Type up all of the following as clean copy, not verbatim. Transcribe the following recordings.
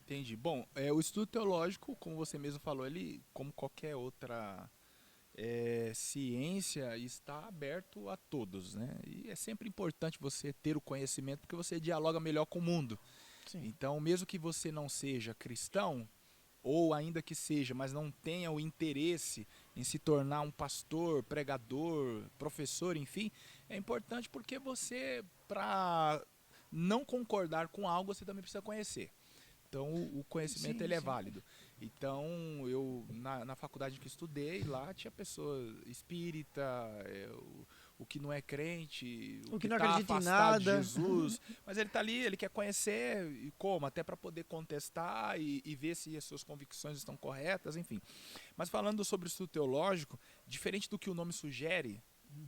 Entendi. Bom, o estudo teológico, como você mesmo falou, ele, como qualquer outra ciência, está aberto a todos, né? E é sempre importante você ter o conhecimento porque você dialoga melhor com o mundo. Sim. Então, mesmo que você não seja cristão, ou ainda que seja, mas não tenha o interesse em se tornar um pastor, pregador, professor, enfim, é importante porque você, para não concordar com algo, você também precisa conhecer. Então o conhecimento Sim, ele é sim. válido. Então eu na faculdade que estudei lá tinha pessoa espírita, o que não é crente, o O que que não está acredita em afastado de nada. Jesus, mas ele está ali, ele quer conhecer e como até para poder contestar e ver se as suas convicções estão corretas, enfim. Mas falando sobre o estudo teológico, diferente do que o nome sugere,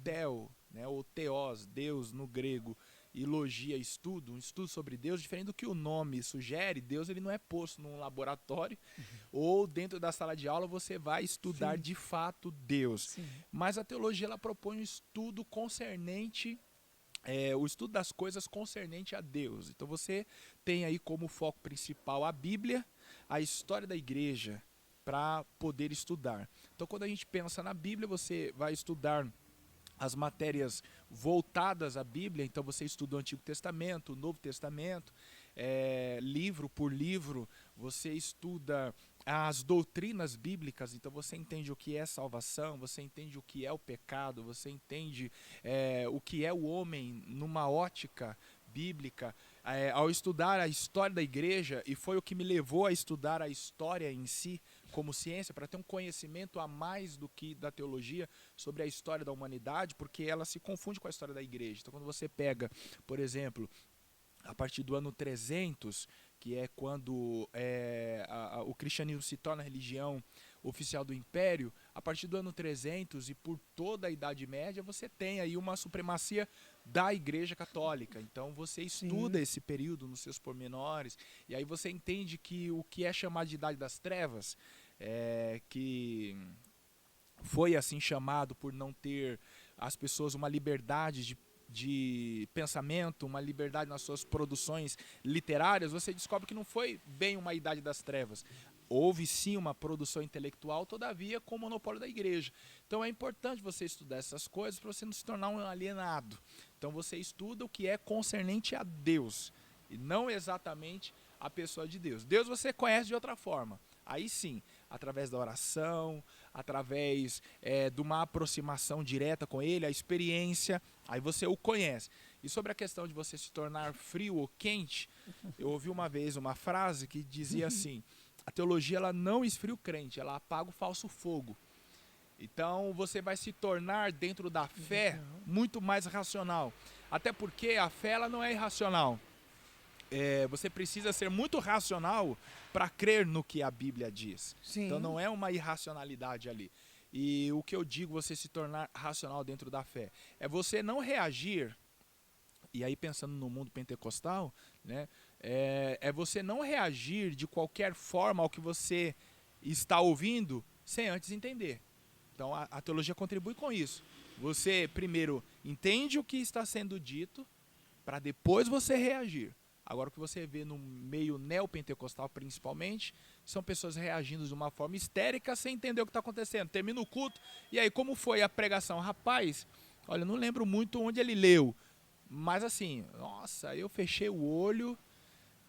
theo, né, ou theos, Deus no grego, e logia, estudo, um estudo sobre Deus, diferente do que o nome sugere, Deus ele não é posto num laboratório ou dentro da sala de aula você vai estudar Sim, de fato Deus. sim. Mas a teologia ela propõe um estudo concernente o estudo das coisas concernente a Deus. Então você tem aí como foco principal a Bíblia, a história da igreja, para poder estudar. Então quando a gente pensa na Bíblia, você vai estudar as matérias voltadas à Bíblia, então você estuda o Antigo Testamento, o Novo Testamento, livro por livro, você estuda as doutrinas bíblicas, então você entende o que é salvação, você entende o que é o pecado, você entende o que é o homem numa ótica bíblica. Ao estudar a história da igreja, e foi o que me levou a estudar a história em si como ciência, para ter um conhecimento a mais do que da teologia sobre a história da humanidade, porque ela se confunde com a história da igreja. Então, quando você pega, por exemplo, a partir do ano 300, que é quando o cristianismo se torna a religião oficial do império, a partir do ano 300 e por toda a Idade Média, você tem aí uma supremacia da Igreja Católica. Então você estuda Sim. esse período nos seus pormenores, e aí você entende que o que é chamado de Idade das Trevas, que foi assim chamado por não ter as pessoas uma liberdade de pensamento, uma liberdade nas suas produções literárias, você descobre que não foi bem uma idade das trevas. Houve sim uma produção intelectual, todavia com o monopólio da igreja. Então é importante você estudar essas coisas para você não se tornar um alienado. Então você estuda o que é concernente a Deus e não exatamente a pessoa de Deus. Deus você conhece de outra forma. Aí sim, através da oração, através de uma aproximação direta com ele, a experiência, aí você o conhece. E sobre a questão de você se tornar frio ou quente, eu ouvi uma vez uma frase que dizia assim: a teologia ela não esfria o crente, ela apaga o falso fogo. Então você vai se tornar dentro da fé Legal. muito mais racional. Até porque a fé ela não é irracional. Você precisa ser muito racional para crer no que a Bíblia diz. Então Sim. não é uma irracionalidade ali. E o que eu digo, você se tornar racional dentro da fé, é você não reagir, e aí pensando no mundo pentecostal, né, é você não reagir de qualquer forma ao que você está ouvindo sem antes entender. Então a teologia contribui com isso. Você primeiro entende o que está sendo dito, para depois você reagir. Agora o que você vê no meio neopentecostal principalmente, são pessoas reagindo de uma forma histérica sem entender o que está acontecendo. Termina o culto, e aí como foi a pregação? Rapaz, olha, eu não lembro muito onde ele leu, mas assim, nossa, eu fechei o olho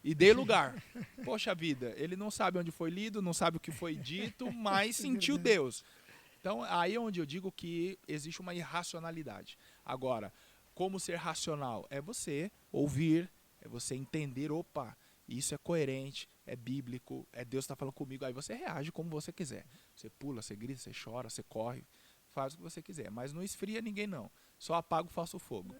e dei lugar. Poxa vida, ele não sabe onde foi lido, não sabe o que foi dito, mas É sentiu verdade. Deus. Então, aí é onde eu digo que existe uma irracionalidade. Agora, como ser racional? É você ouvir, é você entender, opa, isso é coerente, é bíblico, é Deus está falando comigo. Aí você reage como você quiser. Você pula, você grita, você chora, você corre, faz o que você quiser. Mas não esfria ninguém, não. Só apaga o falso fogo.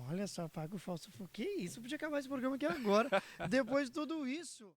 Olha só, paga o falso fogo. Que isso? Podia acabar esse programa aqui agora. Depois de tudo isso.